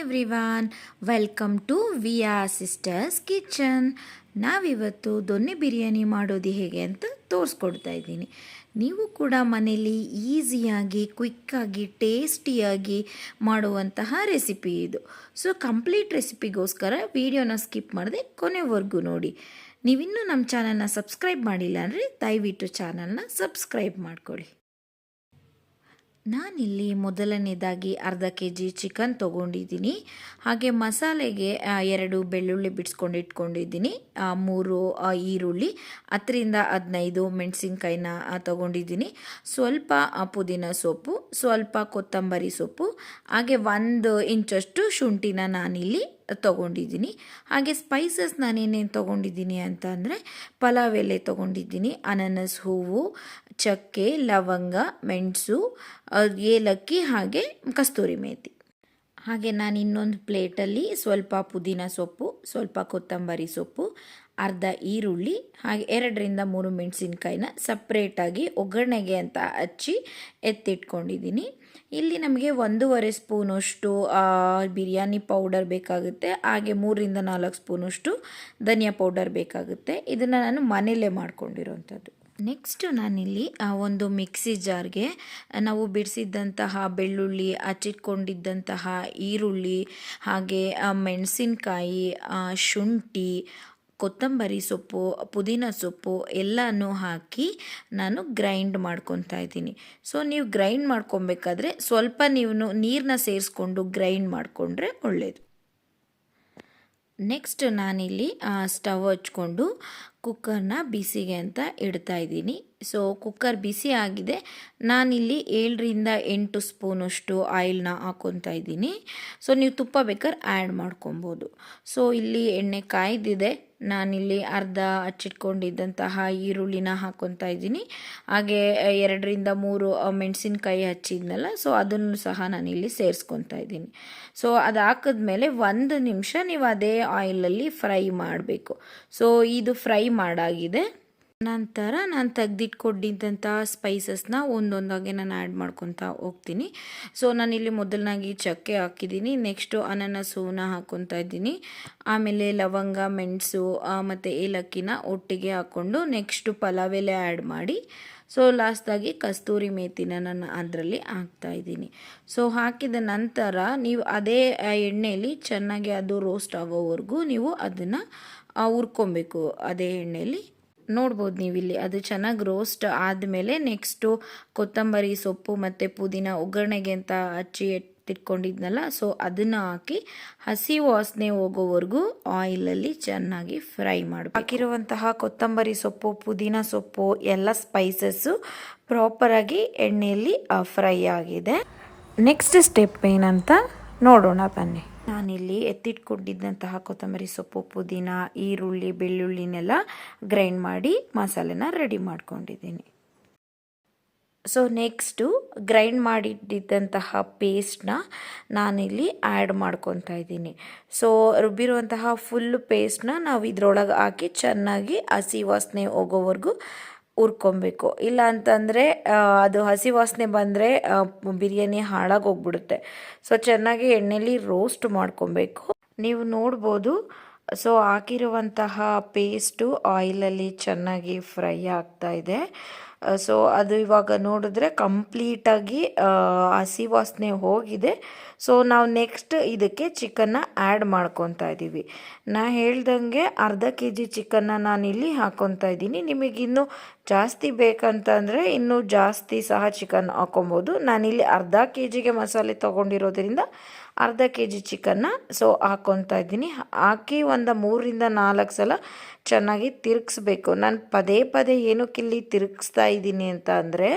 Everyone, welcome to Via sisters kitchen. ನಾವಿವತ್ತು ದೊನ್ನೆ ಬಿರಿಯಾನಿ ಮಾಡೋದು ಹೇಗೆ ಅಂತ ತೋರಿಸ್ಕೊಡ್ತಾ ಇದ್ದೀನಿ. ನೀವು ಕೂಡ ಮನೇಲಿ ಈಸಿಯಾಗಿ, ಕ್ವಿಕ್ಕಾಗಿ, ಟೇಸ್ಟಿಯಾಗಿ ಮಾಡುವಂತಹ ರೆಸಿಪಿ ಇದು. ಸೊ ಕಂಪ್ಲೀಟ್ ರೆಸಿಪಿಗೋಸ್ಕರ ವಿಡಿಯೋನ ಸ್ಕಿಪ್ ಮಾಡದೆ ಕೊನೆವರೆಗೂ ನೋಡಿ. ನೀವಿನ್ನೂ ನಮ್ಮ ಚಾನಲ್ನ ಸಬ್ಸ್ಕ್ರೈಬ್ ಮಾಡಿಲ್ಲ ಅಂದರೆ ದಯವಿಟ್ಟು ಚಾನಲ್ನ ಸಬ್ಸ್ಕ್ರೈಬ್ ಮಾಡ್ಕೊಳ್ಳಿ. ನಾನಿಲ್ಲಿ ಮೊದಲನೇದಾಗಿ ಅರ್ಧ kg ಚಿಕನ್ ತೊಗೊಂಡಿದ್ದೀನಿ. ಹಾಗೆ ಮಸಾಲೆಗೆ 2 ಬೆಳ್ಳುಳ್ಳಿ ಬಿಡಿಸ್ಕೊಂಡು ಇಟ್ಕೊಂಡಿದ್ದೀನಿ, 3 ಈರುಳ್ಳಿ, 10-15 ಮೆಣಸಿನ್ಕಾಯಿನ ತೊಗೊಂಡಿದ್ದೀನಿ, ಸ್ವಲ್ಪ ಪುದೀನ ಸೊಪ್ಪು, ಸ್ವಲ್ಪ ಕೊತ್ತಂಬರಿ ಸೊಪ್ಪು, ಹಾಗೆ 1 ಇಂಚಷ್ಟು ಶುಂಠಿನ ನಾನಿಲ್ಲಿ ತೊಗೊಂಡಿದ್ದೀನಿ. ಹಾಗೆ ಸ್ಪೈಸಸ್ ನಾನೇನೇನು ತೊಗೊಂಡಿದ್ದೀನಿ ಅಂತ ಅಂದರೆ ಪಲಾವ್ ಎಲೆ ತೊಗೊಂಡಿದ್ದೀನಿ, ಅನಾನಸ್ ಹೂವು, ಚಕ್ಕೆ, ಲವಂಗ, ಮೆಣಸು, ಏಲಕ್ಕಿ, ಹಾಗೆ ಕಸ್ತೂರಿ ಮೇಥಿ. ಹಾಗೆ ನಾನು ಇನ್ನೊಂದು ಪ್ಲೇಟಲ್ಲಿ ಸ್ವಲ್ಪ ಪುದೀನ ಸೊಪ್ಪು, ಸ್ವಲ್ಪ ಕೊತ್ತಂಬರಿ ಸೊಪ್ಪು, ಅರ್ಧ ಈರುಳ್ಳಿ, ಹಾಗೆ 2-3 ಮೆಣಸಿನ್ಕಾಯಿನ ಸಪ್ರೇಟಾಗಿ ಒಗ್ಗರಣೆಗೆ ಅಂತ ಹಚ್ಚಿ ಎತ್ತಿಟ್ಕೊಂಡಿದ್ದೀನಿ. ಇಲ್ಲಿ ನಮಗೆ 1.5 ಸ್ಪೂನಷ್ಟು ಬಿರಿಯಾನಿ ಪೌಡರ್ ಬೇಕಾಗುತ್ತೆ, ಹಾಗೆ 3-4 ಸ್ಪೂನಷ್ಟು ಧನಿಯಾ ಪೌಡರ್ ಬೇಕಾಗುತ್ತೆ. ಇದನ್ನು ನಾನು ಮನೆಯಲ್ಲೇ ಮಾಡ್ಕೊಂಡಿರೋವಂಥದ್ದು. ನೆಕ್ಸ್ಟ್ ನಾನಿಲ್ಲಿ ಒಂದು ಮಿಕ್ಸಿ ಜಾರ್ಗೆ ನಾವು ಬಿಡಿಸಿದ್ದಂತಹ ಬೆಳ್ಳುಳ್ಳಿ, ಹಚ್ಚಿಟ್ಕೊಂಡಿದ್ದಂತಹ ಈರುಳ್ಳಿ, ಹಾಗೆ ಮೆಣಸಿನ್ಕಾಯಿ, ಶುಂಠಿ, ಕೊತ್ತಂಬರಿ ಸೊಪ್ಪು, ಪುದೀನ ಸೊಪ್ಪು ಎಲ್ಲನೂ ಹಾಕಿ ನಾನು ಗ್ರೈಂಡ್ ಮಾಡ್ಕೊತಾ ಇದ್ದೀನಿ. ಸೊ ನೀವು ಗ್ರೈಂಡ್ ಮಾಡ್ಕೊಬೇಕಾದ್ರೆ ಸ್ವಲ್ಪ ನೀವು ನೀರನ್ನ ಸೇರಿಸ್ಕೊಂಡು ಗ್ರೈಂಡ್ ಮಾಡಿಕೊಂಡ್ರೆ ಒಳ್ಳೆಯದು. ನೆಕ್ಸ್ಟ್ ನಾನಿಲ್ಲಿ ಸ್ಟವ್ ಹಚ್ಕೊಂಡು ಕುಕ್ಕರ್ನ ಬಿಸಿಗೆ ಅಂತ ಇಡ್ತಾ ಇದ್ದೀನಿ. ಸೊ ಕುಕ್ಕರ್ ಬಿಸಿ ಆಗಿದೆ. ನಾನಿಲ್ಲಿ 7-8 ಸ್ಪೂನಷ್ಟು ಆಯಿಲ್ನ ಹಾಕ್ಕೊತಾ ಇದ್ದೀನಿ. ಸೊ ನೀವು ತುಪ್ಪ ಬೇಕಾದ್ರೆ ಆ್ಯಡ್ ಮಾಡ್ಕೊಬೋದು. ಸೊ ಇಲ್ಲಿ ಎಣ್ಣೆ ಕಾಯ್ದಿದೆ. ನಾನಿಲ್ಲಿ ಅರ್ಧ ಹಚ್ಚಿಟ್ಕೊಂಡಿದ್ದಂತಹ ಈರುಳ್ಳಿನ ಹಾಕ್ಕೊತಾ ಇದ್ದೀನಿ. ಹಾಗೆ 2-3 ಮೆಣಸಿನ್ಕಾಯಿ ಹಚ್ಚಿದ್ನಲ್ಲ, ಸೊ ಅದನ್ನು ಸಹ ನಾನಿಲ್ಲಿ ಸೇರಿಸ್ಕೊತಾ ಇದ್ದೀನಿ. ಸೊ ಅದು ಹಾಕಿದ್ಮೇಲೆ 1 ನಿಮಿಷ ನೀವು ಅದೇ ಆಯಿಲಲ್ಲಿ ಫ್ರೈ ಮಾಡಬೇಕು. ಸೊ ಇದು ಫ್ರೈ ಮಾಡಾಗಿದೆ. ನಂತರ ನಾನು ತೆಗೆದಿಟ್ಕೊಂಡಿದ್ದಂಥ ಸ್ಪೈಸಸ್ನ ಒಂದೊಂದಾಗಿ ನಾನು ಆ್ಯಡ್ ಮಾಡ್ಕೊತಾ ಹೋಗ್ತೀನಿ. ಸೊ ನಾನಿಲ್ಲಿ ಮೊದಲನಾಗಿ ಚಕ್ಕೆ ಹಾಕಿದ್ದೀನಿ, ನೆಕ್ಸ್ಟು ಅನಾನಸ್ ಹೂವನ್ನ ಹಾಕ್ಕೊತಾ ಇದ್ದೀನಿ, ಆಮೇಲೆ ಲವಂಗ, ಮೆಣಸು ಮತ್ತು ಏಲಕ್ಕಿನ ಒಟ್ಟಿಗೆ ಹಾಕ್ಕೊಂಡು ನೆಕ್ಸ್ಟು ಪಲಾವ್ ಎಲೆ ಆ್ಯಡ್ ಮಾಡಿ, ಸೊ ಲಾಸ್ಟಾಗಿ ಕಸ್ತೂರಿ ಮೇಥಿನ ನಾನು ಅದರಲ್ಲಿ ಹಾಕ್ತಾಯಿದ್ದೀನಿ. ಸೊ ಹಾಕಿದ ನಂತರ ನೀವು ಅದೇ ಎಣ್ಣೆಯಲ್ಲಿ ಚೆನ್ನಾಗಿ ಅದು ರೋಸ್ಟ್ ಆಗೋವರೆಗೂ ನೀವು ಅದನ್ನು ಹುರ್ಕೊಬೇಕು. ಅದೇ ಎಣ್ಣೆಯಲ್ಲಿ ನೋಡ್ಬೋದು ನೀವಿಲ್ಲಿ ಅದು ಚೆನ್ನಾಗಿ ರೋಸ್ಟ್ ಆದಮೇಲೆ ನೆಕ್ಸ್ಟು ಕೊತ್ತಂಬರಿ ಸೊಪ್ಪು ಮತ್ತು ಪುದೀನ ಒಗ್ಗರಣೆಗೆ ಅಂತ ಹಚ್ಚಿ ಎತ್ತಿಟ್ಕೊಂಡಿದ್ನಲ್ಲ, ಸೊ ಅದನ್ನು ಹಾಕಿ ಹಸಿ ವಾಸನೆ ಹೋಗೋವರೆಗೂ ಆಯಿಲಲ್ಲಿ ಚೆನ್ನಾಗಿ ಫ್ರೈ ಮಾಡಬೇಕು. ಹಾಕಿರುವಂತಹ ಕೊತ್ತಂಬರಿ ಸೊಪ್ಪು, ಪುದೀನ ಸೊಪ್ಪು ಎಲ್ಲ ಸ್ಪೈಸಸ್ಸು ಪ್ರಾಪರಾಗಿ ಎಣ್ಣೆಯಲ್ಲಿ ಫ್ರೈ ಆಗಿದೆ. ನೆಕ್ಸ್ಟ್ ಸ್ಟೆಪ್ ಏನಂತ ನೋಡೋಣ ಬನ್ನಿ. ನಾನಿಲ್ಲಿ ಎತ್ತಿಟ್ಕೊಂಡಿದ್ದಂತಹ ಕೊತ್ತಂಬರಿ ಸೊಪ್ಪು, ಪುದೀನ, ಈರುಳ್ಳಿ, ಬೆಳ್ಳುಳ್ಳಿನೆಲ್ಲ ಗ್ರೈಂಡ್ ಮಾಡಿ ಮಸಾಲೆನ ರೆಡಿ ಮಾಡ್ಕೊಂಡಿದ್ದೀನಿ. ಸೊ ನೆಕ್ಸ್ಟು ಗ್ರೈಂಡ್ ಮಾಡಿದ್ದಂತಹ ಪೇಸ್ಟ್ನ ನಾನಿಲ್ಲಿ ಆ್ಯಡ್ ಮಾಡ್ಕೊತಾ ಇದ್ದೀನಿ. ಸೊ ರುಬ್ಬಿರುವಂತಹ ಫುಲ್ ಪೇಸ್ಟ್ನ ನಾವು ಇದರೊಳಗೆ ಹಾಕಿ ಚೆನ್ನಾಗಿ ಹಸಿ ವಾಸನೆ ಹೋಗೋವರೆಗೂ ಹುರ್ಕೊಬೇಕು. ಇಲ್ಲ ಅಂತಂದರೆ ಅದು ಹಸಿ ವಾಸನೆ ಬಂದರೆ ಬಿರಿಯಾನಿ ಹಾಳಾಗೋಗ್ಬಿಡುತ್ತೆ. ಸೊ ಚೆನ್ನಾಗಿ ಎಣ್ಣೆಯಲ್ಲಿ ರೋಸ್ಟ್ ಮಾಡ್ಕೊಬೇಕು. ನೀವು ನೋಡ್ಬೋದು, ಸೊ ಹಾಕಿರುವಂತಹ ಪೇಸ್ಟು ಆಯಿಲಲ್ಲಿ ಚೆನ್ನಾಗಿ ಫ್ರೈ ಆಗ್ತಾ ಇದೆ. ಸೊ ಅದು ಇವಾಗ ನೋಡಿದ್ರೆ ಕಂಪ್ಲೀಟಾಗಿ ಹಸಿ ವಾಸನೆ ಹೋಗಿದೆ. ಸೊ ನಾವು ನೆಕ್ಸ್ಟ್ ಇದಕ್ಕೆ ಚಿಕನ್ನ ಆ್ಯಡ್ ಮಾಡ್ಕೊತಾ ಇದ್ದೀವಿ. ನಾ ಹೇಳ್ದಂಗೆ ಅರ್ಧ kg ಚಿಕನ್ನ ನಾನಿಲ್ಲಿ ಹಾಕ್ಕೊತಾ ಇದ್ದೀನಿ. ನಿಮಗಿನ್ನೂ ಜಾಸ್ತಿ ಬೇಕಂತಂದರೆ ಇನ್ನೂ ಜಾಸ್ತಿ ಸಹ ಚಿಕನ್ ಹಾಕ್ಕೊಬೋದು. ನಾನಿಲ್ಲಿ ಅರ್ಧ kgಗೆ ಮಸಾಲೆ ತೊಗೊಂಡಿರೋದ್ರಿಂದ ಅರ್ಧ kg ಚಿಕನ್ನ ಸೊ ಹಾಕ್ಕೊತಾ ಇದ್ದೀನಿ. ಹಾಕಿ ಒಂದು 3-4 ಸಲ ಚೆನ್ನಾಗಿ ತಿರುಗಿಸ್ಬೇಕು. ನಾನು ಪದೇ ಪದೇ ಏನಕ್ಕಿಲ್ಲಿ ತಿರುಗಿಸ್ತಾ ಇದ್ದೀನಿ ಅಂತ ಅಂದರೆ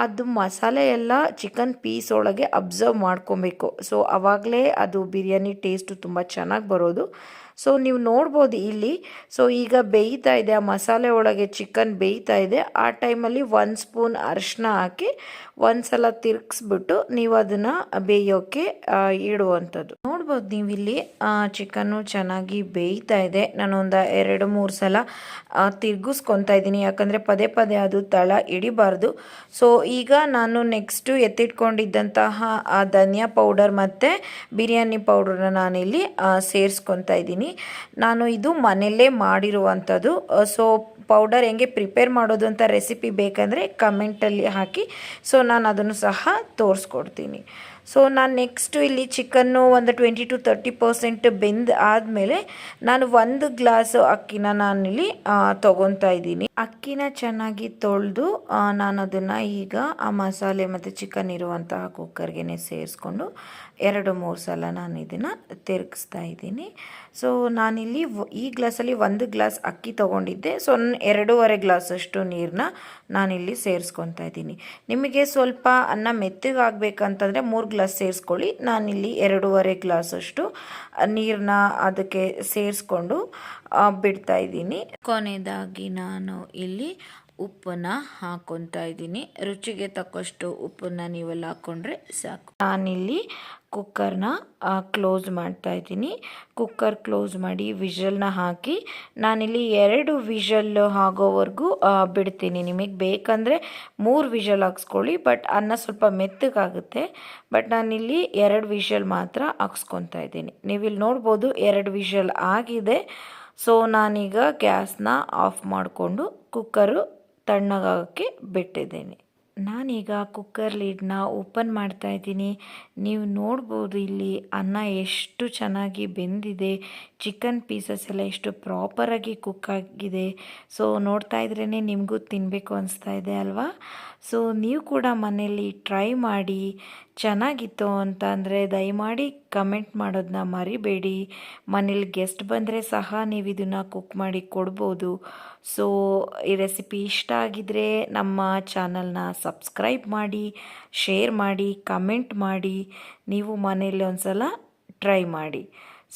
ಅದು ಮಸಾಲೆ ಎಲ್ಲ ಚಿಕನ್ ಪೀಸ್ ಒಳಗೆ ಅಬ್ಸರ್ವ್ ಮಾಡ್ಕೊಬೇಕು. ಸೊ ಆವಾಗಲೇ ಅದು ಬಿರಿಯಾನಿ ಟೇಸ್ಟು ತುಂಬ ಚೆನ್ನಾಗಿ ಬರೋದು. ಸೊ ನೀವು ನೋಡ್ಬೋದು ಇಲ್ಲಿ. ಸೊ ಈಗ ಬೇಯ್ತಾ ಇದೆ, ಆ ಮಸಾಲೆ ಒಳಗೆ ಚಿಕನ್ ಬೇಯ್ತಾ ಇದೆ. ಆ ಟೈಮಲ್ಲಿ 1 ಸ್ಪೂನ್ ಅರಿಶಿನ ಹಾಕಿ ಒಂದು ಸಲ ತಿರುಗಿಸ್ಬಿಟ್ಟು ನೀವು ಅದನ್ನು ಬೇಯೋಕ್ಕೆ ಇಡುವಂಥದ್ದು. ನೋಡ್ಬೋದು ನೋಡ್ಬೋದು ನೀವಿಲ್ಲಿ ಚಿಕನ್ನು ಚೆನ್ನಾಗಿ ಬೇಯ್ತಾ ಇದೆ. ನಾನೊಂದು 2-3 ಸಲ ತಿರ್ಗಿಸ್ಕೊತಾ ಇದ್ದೀನಿ, ಯಾಕಂದರೆ ಪದೇ ಪದೇ ಅದು ತಳ ಹಿಡಿಬಾರ್ದು. ಸೊ ಈಗ ನಾನು ನೆಕ್ಸ್ಟು ಎತ್ತಿಟ್ಕೊಂಡಿದ್ದಂತಹ ಧನಿಯಾ ಪೌಡರ್ ಮತ್ತು ಬಿರಿಯಾನಿ ಪೌಡ್ರನ್ನ ನಾನಿಲ್ಲಿ ಸೇರಿಸ್ಕೊತಾ ಇದ್ದೀನಿ. ನಾನು ಇದು ಮನೆಯಲ್ಲೇ ಮಾಡಿರುವಂಥದ್ದು. ಸೊ ಪೌಡರ್ ಹೆಂಗೆ ಪ್ರಿಪೇರ್ ಮಾಡೋದು ಅಂತ ರೆಸಿಪಿ ಬೇಕಂದರೆ ಕಮೆಂಟಲ್ಲಿ ಹಾಕಿ, ಸೊ ನಾನು ಅದನ್ನು ಸಹ ತೋರಿಸ್ಕೊಡ್ತೀನಿ. ಸೊ ನಾನು ನೆಕ್ಸ್ಟು ಇಲ್ಲಿ ಚಿಕನ್ನು ಒಂದು 20-30% ಬೆಂದು ಆದಮೇಲೆ ನಾನು 1 ಗ್ಲಾಸು ಅಕ್ಕಿನ ನಾನಿಲ್ಲಿ ತೊಗೊತಾ ಇದ್ದೀನಿ. ಅಕ್ಕಿನ ಚೆನ್ನಾಗಿ ತೊಳೆದು ನಾನು ಅದನ್ನು ಈಗ ಆ ಮಸಾಲೆ ಮತ್ತು ಚಿಕನ್ ಇರುವಂತಹ ಕುಕ್ಕರ್ಗೆ ಸೇರಿಸ್ಕೊಂಡು 2-3 ಸಲ ನಾನು ಇದನ್ನು ತಿರುಗಿಸ್ತಾ ಇದ್ದೀನಿ. ಸೊ ನಾನಿಲ್ಲಿ ಈ ಗ್ಲಾಸಲ್ಲಿ 1 ಗ್ಲಾಸ್ ಅಕ್ಕಿ ತೊಗೊಂಡಿದ್ದೆ. ಸೊ 2.5 ಗ್ಲಾಸಷ್ಟು ನೀರನ್ನ ನಾನಿಲ್ಲಿ ಸೇರಿಸ್ಕೊತಾ ಇದ್ದೀನಿ. ನಿಮಗೆ ಸ್ವಲ್ಪ ಅನ್ನ ಮೆತ್ತಗಾಗಬೇಕಂತಂದರೆ 3 ಗ್ಲಾಸ್ ಸೇರಿಸ್ಕೊಳ್ಳಿ. ನಾನಿಲ್ಲಿ 2.5 ಗ್ಲಾಸಷ್ಟು ನೀರನ್ನ ಅದಕ್ಕೆ ಸೇರಿಸ್ಕೊಂಡು ಬಿಡ್ತಾ ಇದ್ದೀನಿ. ಕೊನೆಯದಾಗಿ ನಾನು ಇಲ್ಲಿ ಉಪ್ಪನ್ನ ಹಾಕ್ಕೊತಾ ಇದ್ದೀನಿ. ರುಚಿಗೆ ತಕ್ಕಷ್ಟು ಉಪ್ಪನ್ನು ನೀವೆಲ್ಲ ಹಾಕ್ಕೊಂಡ್ರೆ ಸಾಕು. ನಾನಿಲ್ಲಿ ಕುಕ್ಕರ್ನ ಕ್ಲೋಸ್ ಮಾಡ್ತಾ ಇದ್ದೀನಿ. ಕುಕ್ಕರ್ ಕ್ಲೋಸ್ ಮಾಡಿ ವಿಷಲ್ನ ಹಾಕಿ ನಾನಿಲ್ಲಿ 2 ವಿಷಲ್ ಆಗೋವರೆಗೂ ಬಿಡ್ತೀನಿ. ನಿಮಗೆ ಬೇಕಂದರೆ 3 ವಿಷಲ್ ಹಾಕ್ಸ್ಕೊಳ್ಳಿ, ಬಟ್ ಅನ್ನ ಸ್ವಲ್ಪ ಮೆತ್ತಗಾಗುತ್ತೆ. ಬಟ್ ನಾನಿಲ್ಲಿ 2 ವಿಷಲ್ ಮಾತ್ರ ಹಾಕ್ಸ್ಕೊತಾ ಇದ್ದೀನಿ. ನೀವಿಲ್ಲಿ ನೋಡ್ಬೋದು 2 ವಿಷಲ್ ಆಗಿದೆ. ಸೊ ನಾನೀಗ ಗ್ಯಾಸ್ನ ಆಫ್ ಮಾಡಿಕೊಂಡು ಕುಕ್ಕರು ತಣ್ಣಗಾಗೋಕ್ಕೆ ಬಿಟ್ಟಿದ್ದೀನಿ. ನಾನೀಗ ಕುಕ್ಕರ್ ಲಿಡ್ನ ಓಪನ್ ಮಾಡ್ತಾ ಇದ್ದೀನಿ. ನೀವು ನೋಡ್ಬೋದು ಇಲ್ಲಿ ಅನ್ನ ಎಷ್ಟು ಚೆನ್ನಾಗಿ ಬೆಂದಿದೆ, ಚಿಕನ್ ಪೀಸಸ್ ಎಲ್ಲ ಎಷ್ಟು ಪ್ರಾಪರಾಗಿ ಕುಕ್ ಆಗಿದೆ. ಸೊ ನೋಡ್ತಾ ಇದ್ರೇ ನಿಮಗೂ ತಿನ್ನಬೇಕು ಅನಿಸ್ತಾ ಇದೆ ಅಲ್ವಾ? ಸೊ ನೀವು ಕೂಡ ಮನೆಯಲ್ಲಿ ಟ್ರೈ ಮಾಡಿ. ಚೆನ್ನಾಗಿತ್ತು ಅಂತ ಅಂದರೆ ದಯಮಾಡಿ ಕಮೆಂಟ್ ಮಾಡೋದನ್ನ ಮರಿಬೇಡಿ. ಮನೇಲಿ ಗೆಸ್ಟ್ ಬಂದರೆ ಸಹ ನೀವು ಇದನ್ನು ಕುಕ್ ಮಾಡಿ ಕೊಡ್ಬೋದು. ಸೊ ಈ ರೆಸಿಪಿ ಇಷ್ಟ ಆಗಿದರೆ ನಮ್ಮ ಚಾನಲ್ನ ಸಬ್ಸ್ಕ್ರೈಬ್ ಮಾಡಿ, ಶೇರ್ ಮಾಡಿ, ಕಮೆಂಟ್ ಮಾಡಿ. ನೀವು ಮನೆಯಲ್ಲಿ ಒಂದು ಸಲ ಟ್ರೈ ಮಾಡಿ.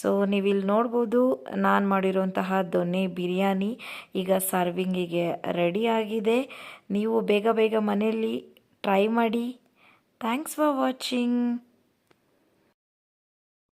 ಸೊ ನೀವಿಲ್ಲಿ ನೋಡ್ಬೋದು ನಾನು ಮಾಡಿರುವಂತಹ ದೊನ್ನೆ ಬಿರಿಯಾನಿ ಈಗ ಸರ್ವಿಂಗಿಗೆ ರೆಡಿಯಾಗಿದೆ. ನೀವು ಬೇಗ ಬೇಗ ಮನೆಯಲ್ಲಿ ಟ್ರೈ ಮಾಡಿ. Thanks for watching.